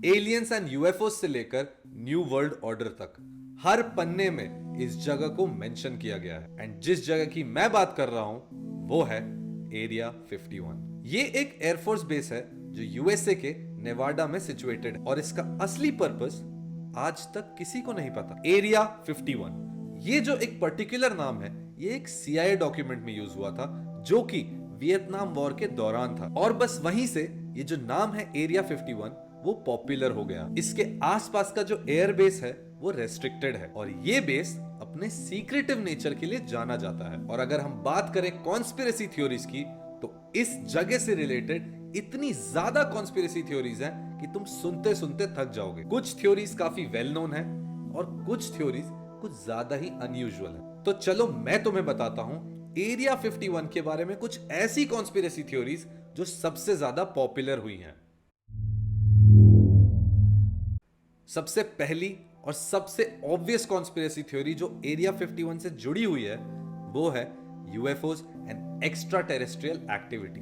Aliens and UFO से लेकर new world order तक हर पन्ने में इस जगह को मेंशन किया गया है। एंड जिस जगह की मैं बात कर रहा हूं वो है एरिया 51। ये एक एयरफोर्स बेस है जो यूएसए के नेवाडा में सिचुएटेड है और इसका असली पर्पस आज तक किसी को नहीं पता। एरिया 51 ये जो एक पर्टिकुलर नाम है, ये एक सीआईए डॉक्यूमेंट में यूज हुआ था जो कि वियतनाम वॉर के दौरान था, और बस वहीं से ये जो नाम है एरिया 51 वो पॉपुलर हो गया। इसके आसपास का जो एयर बेस है वो रेस्ट्रिक्टेड है और ये बेस अपने सीक्रेटिव नेचर के लिए जाना जाता है। और अगर हम बात करें कॉन्स्पिरेसी थ्योरीज की, तो इस जगह से रिलेटेड इतनी ज्यादा कॉन्स्पिरेसी थ्योरीज हैं कि तुम सुनते सुनते थक जाओगे। कुछ थ्योरीज काफी वेल नोन है और कुछ थ्योरीज कुछ ज्यादा ही अनयूजुअल है। तो चलो मैं तुम्हें बताता हूं एरिया 51 के बारे में कुछ ऐसी कॉन्स्पिरेसी थ्योरीज जो सबसे ज्यादा पॉपुलर हुई हैं। सबसे पहली और सबसे ऑब्वियस कॉन्स्पिरेसी थ्योरी जो एरिया 51 से जुड़ी हुई है वो है UFOs and extra terrestrial activity.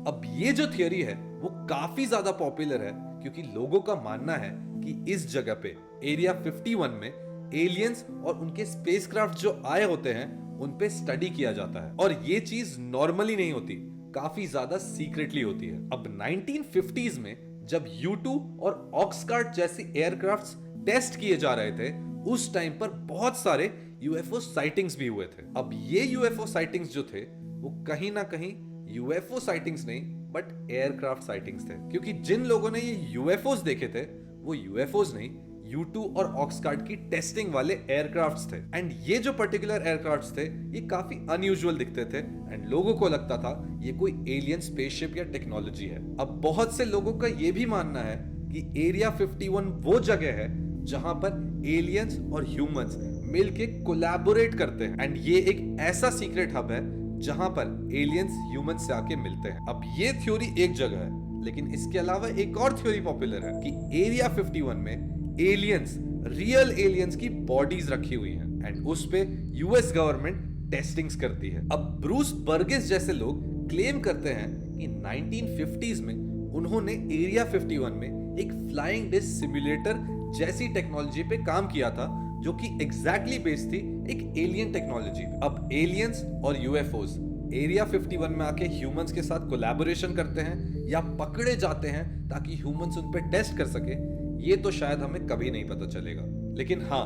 अब ये जो थ्योरी है वो काफी ज्यादा पॉपुलर है क्योंकि लोगों का मानना है कि इस जगह पे एरिया 51 में एलियंस और उनके स्पेसक्राफ्ट जो आए होते हैं उन पे स्टडी किया जाता है और ये चीज नॉर्मली नहीं होती, काफी ज्यादा सीक्रेटली होती है। अब 1950s में जब U2 और ऑक्सकार्ट जैसे एयरक्राफ्ट्स टेस्ट किए जा रहे थे, उस टाइम पर बहुत सारे यूएफओ साइटिंग्स भी हुए थे। अब ये यूएफओ साइटिंग्स जो थे वो कहीं ना कहीं यूएफओ साइटिंग्स नहीं बट एयरक्राफ्ट साइटिंग्स थे, क्योंकि जिन लोगों ने ये यूएफओस देखे थे वो यूएफओस नहीं, U2 और ऑक्सकार्ट की टेस्टिंग वाले एयरक्राफ्ट्स थे। एंड ये जो पर्टिकुलर एयरक्राफ्ट्स थे ये काफी अनयूजुअल दिखते थे एंड लोगों को लगता था ये कोई एलियन स्पेसशिप या टेक्नोलॉजी है। अब बहुत से लोगों का ये भी मानना है कि एरिया 51 वो जगह है जहां पर एलियंस और ह्यूमंस मिलके कोलैबोरेट करते हैं एंड ये एक ऐसा सीक्रेट हब है जहां पर एलियंस ह्यूमंस से आके मिलते हैं। अब ये थ्योरी एक जगह है, लेकिन इसके अलावा एक और थ्योरी पॉपुलर है कि एरिया 51 में एलियंस, रियल एलियंस की बॉडीज रखी हुई हैं एंड उस पे यूएस गवर्नमेंट टेस्टिंग्स करती है। अब ब्रूस बर्गिस जैसे लोग क्लेम करते हैं कि 1950s में उन्होंने एरिया 51 में एक फ्लाइंग डिस्क सिमुलेटर जैसी टेक्नोलॉजी पे काम किया था जो कि एग्जैक्टली बेस्ड थी एक एलियन टेक्नोलॉजी। अब एलियंस और यूएफओस एरिया 51 में आके ह्यूमंस के साथ कोलैबोरेशन करते हैं या पकड़े जाते हैं ताकि ह्यूमंस उन पे टेस्ट कर सके, ये तो शायद हमें कभी नहीं पता चलेगा। लेकिन हाँ,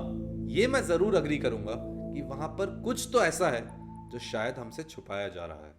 ये मैं जरूर अग्री करूंगा कि वहां पर कुछ तो ऐसा है जो शायद हमसे छुपाया जा रहा है।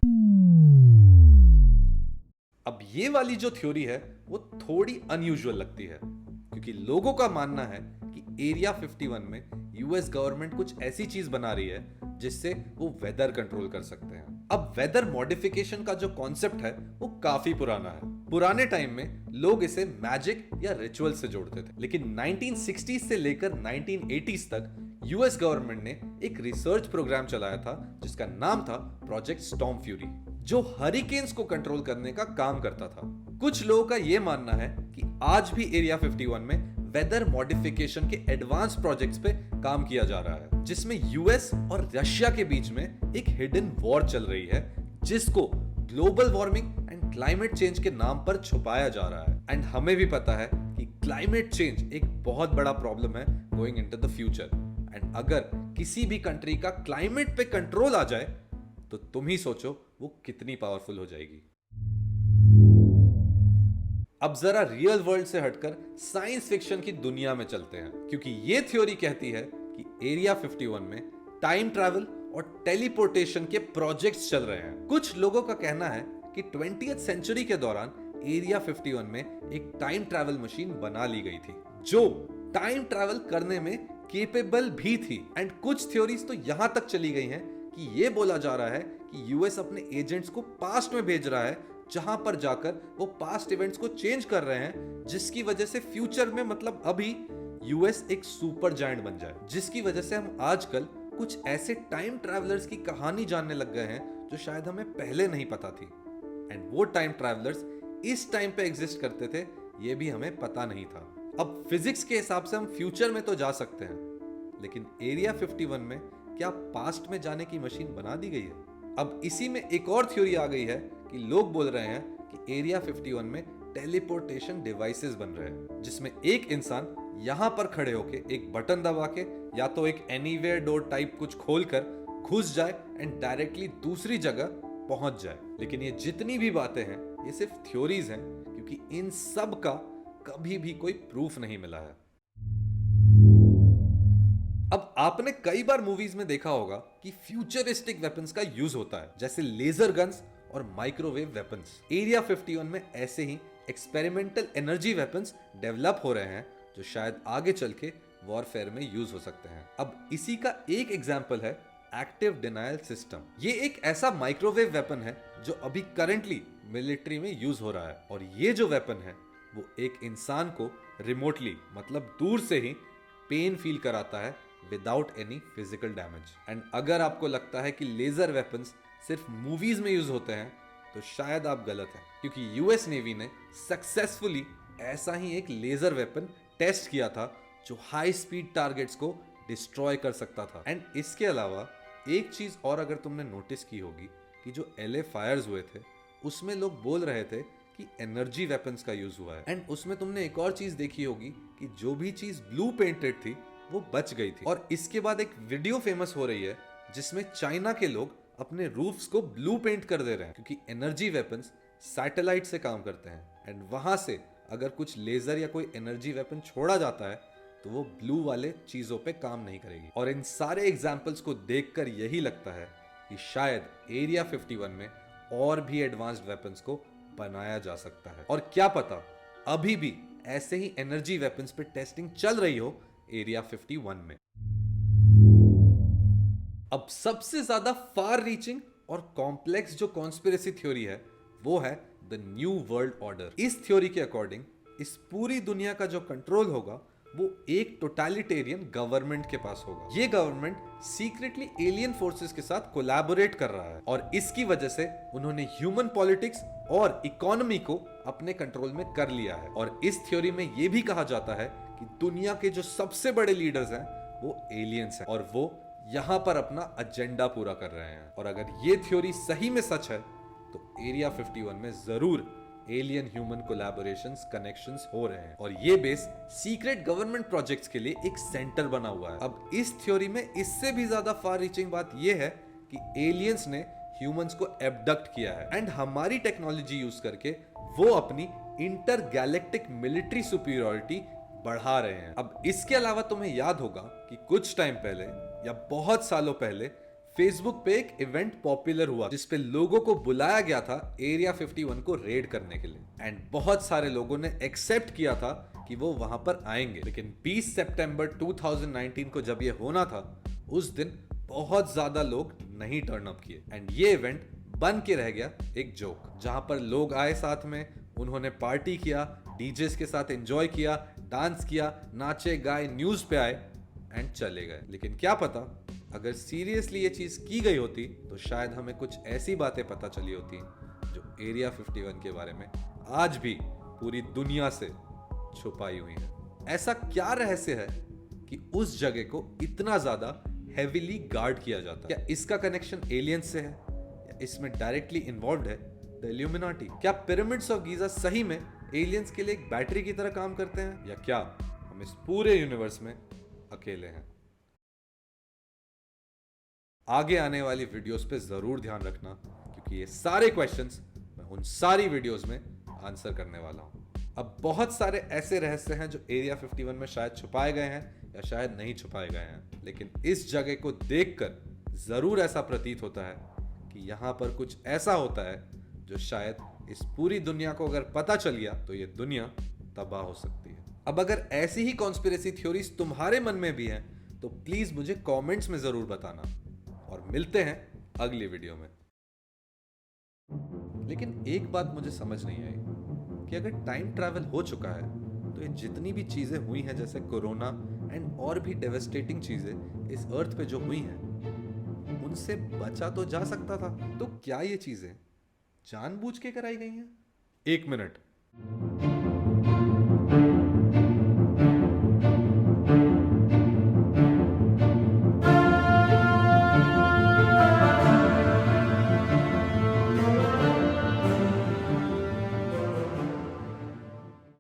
अब ये वाली जो थ्योरी है वो थोड़ी अनयूजुअल लगती है क्योंकि लोगों का मानना है कि एरिया 51 में यूएस गवर्नमेंट कुछ ऐसी चीज बना रही है जिससे वो वेदर कंट्रोल कर सकते हैं। अब वेदर मॉडिफिकेशन का जो कॉन्सेप्ट है वो काफी पुराना है। पुराने टाइम में लोग इसे मैजिक या रिचुअल से जोड़ते थे, लेकिन 1960s से लेकर 1980s तक यूएस गवर्नमेंट ने एक रिसर्च प्रोग्राम चलाया था जिसका नाम था प्रोजेक्ट स्टॉर्म फ्यूरी, जो हरिकेन्स को कंट्रोल करने का काम करता था। कुछ लोगों का यह मानना है कि आज भी एरिया 51 में वेदर मॉडिफिकेशन के एडवांस प्रोजेक्ट्स पे काम किया जा रहा है, जिसमें यूएस और रशिया के बीच में एक हिडन वॉर चल रही है जिसको global warming and climate change के नाम पर छुपाया जा रहा है। एंड हमें भी पता है कि क्लाइमेट चेंज एक बहुत बड़ा प्रॉब्लम है going into the future. And अगर किसी भी कंट्री का क्लाइमेट पे कंट्रोल आ जाए तो तुम ही सोचो वो कितनी पावरफुल हो जाएगी। अब जरा रियल वर्ल्ड से हटकर साइंस फिक्शन की दुनिया में चलते हैं, क्योंकि ये थ्योरी कहती है कि एरिया 51 में टाइम ट्रैवल और टेलीपोर्टेशन के प्रोजेक्ट्स चल रहे हैं। कुछ लोगों का कहना है कि 20th सेंचुरी के दौरान एरिया 51 में एक टाइम ट्रैवल मशीन बना ली गई थी जो टाइम ट्रैवल करने में केपेबल भी थी। एंड कुछ थ्योरीज तो यहां तक चली गई हैं कि यह बोला जा रहा है कि यूएस अपने एजेंट्स को पास्ट में भेज रहा है जहां पर जाकर वो पास्ट इवेंट्स को चेंज कर रहे हैं, जिसकी वजह से फ्यूचर में, मतलब अभी, यूएस एक सुपर जायंट बन जाए, जिसकी वजह से हम आजकल कुछ ऐसे टाइम ट्रैवलर्स की कहानी जानने लग गए हैं जो शायद हमें पहले नहीं पता थी। एंड वो टाइम ट्रैवलर्स इस टाइम पे एग्जिस्ट करते थे ये भी हमें पता नहीं था। अब फिजिक्स के हिसाब से हम फ्यूचर में तो जा सकते हैं, लेकिन एरिया 51 में क्या पास्ट में जाने की मशीन बना दी गई है? अब इसी में एक और थ्योरी आ गई है कि लोग बोल रहे हैं कि एरिया 51 में टेलीपोर्टेशन डिवाइसेस बन रहे हैं, जिसमें एक इंसान यहां पर खड़े होके एक बटन दबा के या तो एक एनीवेयर डोर टाइप कुछ खोलकर घुस जाए एंड डायरेक्टली दूसरी जगह पहुंच जाए। लेकिन ये जितनी भी बातें हैं ये सिर्फ थ्योरीज हैं, क्योंकि इन सब का कभी भी कोई प्रूफ नहीं मिला है। अब आपने कई बार मूवीज में देखा होगा कि फ्यूचरिस्टिक वेपन्स का यूज होता है, जैसे लेजर गन्स और माइक्रोवेव वेपन्स। एरिया 51 में ऐसे ही एक्सपेरिमेंटल एनर्जी वेपन्स डेवलप हो रहे हैं जो शायद आगे चल के वॉरफेयर में यूज हो सकते हैं। अब इसी का एक एग्जाम्पल है एक्टिव डिनायल सिस्टम। ये एक ऐसा माइक्रोवेव वेपन है जो अभी करंटली मिलिट्री में यूज हो रहा है, और ये जो वेपन है वो एक इंसान को रिमोटली, मतलब दूर से ही पेन फील कराता है without any physical damage. And अगर आपको लगता है कि लेजर वेपन्स सिर्फ मूवीज में यूज होते हैं तो शायद आप गलत हैं, क्योंकि यूएस नेवी ने सक्सेसफुली ऐसा ही एक लेजर वेपन टेस्ट किया था जो हाई स्पीड टारगेट्स को डिस्ट्रॉय कर सकता था। एंड इसके अलावा एक चीज और अगर तुमने नोटिस की होगी कि जो एलए फायर्स हुए थे उसमें लोग बोल रहे थे कि एनर्जी वेपन्स का यूज हुआ है। एंड उसमें तुमने एक और चीज देखी होगी कि जो भी चीज ब्लू पेंटेड थी वो बच गई थी। और इसके बाद एक वीडियो फेमस हो रही है जिसमें चाइना के लोग अपने रूफ्स को ब्लू पेंट कर दे रहे हैं, क्योंकि एनर्जी वेपन्स सैटेलाइट से काम करते हैं एंड वहां से अगर कुछ लेजर या कोई एनर्जी वेपन छोड़ा जाता है तो वो ब्लू वाले चीजों पे काम नहीं करेगी। और इन सारे एग्जाम्पल्स को देखकर यही लगता है कि शायद एरिया 51 में और भी एडवांस्ड वेपन्स को बनाया जा सकता है। और क्या पता अभी भी ऐसे ही एनर्जी वेपन्स पे टेस्टिंग चल रही हो एरिया 51 में। अब सबसे ज्यादा फार रीचिंग और कॉम्प्लेक्स जो कॉन्स्पिरेसी थ्योरी है वो है द न्यू वर्ल्ड ऑर्डर। इस थ्योरी के अकॉर्डिंग इस पूरी दुनिया का जो कंट्रोल होगा वो एक टोटलिटेरियन गवर्नमेंट के पास होगा। ये गवर्नमेंट सीक्रेटली एलियन फोर्सेस के साथ कोलैबोरेट कर रहा है, और इसकी वजह से उन्होंने ह्यूमन पॉलिटिक्स और इकोनॉमी को अपने कंट्रोल में कर लिया है। और इस थ्योरी में यह भी कहा जाता है कि दुनिया के जो सबसे बड़े लीडर्स हैं वो एलियंस हैं, और वो यहां पर अपना एजेंडा पूरा कर रहे हैं। और अगर ये थ्योरी सही में सच है तो एरिया 51 में जरूर एलियन ह्यूमन कोलैबोरेशंस कनेक्शंस हो रहे हैं, और ये बेस सीक्रेट गवर्नमेंट प्रोजेक्ट्स के लिए एक सेंटर बना हुआ है। अब इस थ्योरी में इससे भी ज्यादा फार रीचिंग बात यह है कि एलियंस ने ह्यूमंस को एब्डक्ट किया है एंड हमारी टेक्नोलॉजी यूज करके वो अपनी इंटर गैलेक्टिक मिलिट्री सुपीरियरिटी बढ़ा रहे हैं। अब इसके अलावा तुम्हें याद होगा कि कुछ टाइम पहले या बहुत सालों पहले फेसबुक पे एक इवेंट पॉपुलर हुआ जिसपे लोगों को बुलाया गया था एरिया 51 को रेड करने के लिए, एंड बहुत सारे लोगों ने एक्सेप्ट किया था कि वो वहां पर आएंगे। लेकिन 20 सितंबर 2019 को जब ये होना था उस दिन बहुत ज्यादा लोग नहीं टर्न अप किए एंड ये इवेंट बन के रह गया एक जोक, जहां पर लोग आए साथ में, उन्होंने पार्टी किया, डीजेस के साथ एंजॉय किया, डांस किया, नाचे गाए, न्यूज पे आए एंड चले गए। लेकिन क्या पता अगर सीरियसली ये चीज की गई होती तो शायद हमें कुछ ऐसी बातें पता चली होती जो एरिया 51 के बारे में आज भी पूरी दुनिया से छुपाई हुई है। ऐसा क्या रहस्य है कि उस जगह को इतना ज्यादा हेवीली गार्ड किया जाता है? क्या इसका कनेक्शन एलियंस से है या इसमें डायरेक्टली इन्वॉल्व है द इल्यूमिनाटी? क्या पिरामिड्स ऑफ गीजा सही में एलियंस के लिए एक बैटरी की तरह काम करते हैं, या क्या हम इस पूरे यूनिवर्स में अकेले हैं? आगे आने वाली वीडियोस पे जरूर ध्यान रखना, क्योंकि ये सारे क्वेश्चंस मैं उन सारी वीडियोस में आंसर करने वाला हूं। अब बहुत सारे ऐसे रहस्य हैं जो एरिया 51 में शायद छुपाए गए हैं या शायद नहीं छुपाए गए हैं, लेकिन इस जगह को देखकर जरूर ऐसा प्रतीत होता है कि यहां पर कुछ ऐसा होता है जो शायद इस पूरी दुनिया को अगर पता चल गया तो ये दुनिया तबाह हो सकती है। अब अगर ऐसी ही कॉन्स्पिरेसी थ्योरीज तुम्हारे मन में भी हैं तो प्लीज मुझे कमेंट्स में जरूर बताना, और मिलते हैं अगली वीडियो में। लेकिन एक बात मुझे समझ नहीं आई कि अगर टाइम ट्रैवल हो चुका है तो ये जितनी भी चीजें हुई हैं, जैसे कोरोना एंड और भी डेवास्टेटिंग चीजें इस अर्थ पे जो हुई हैं, उनसे बचा तो जा सकता था। तो क्या ये चीजें जानबूझ के कराई गई हैं? एक मिनट,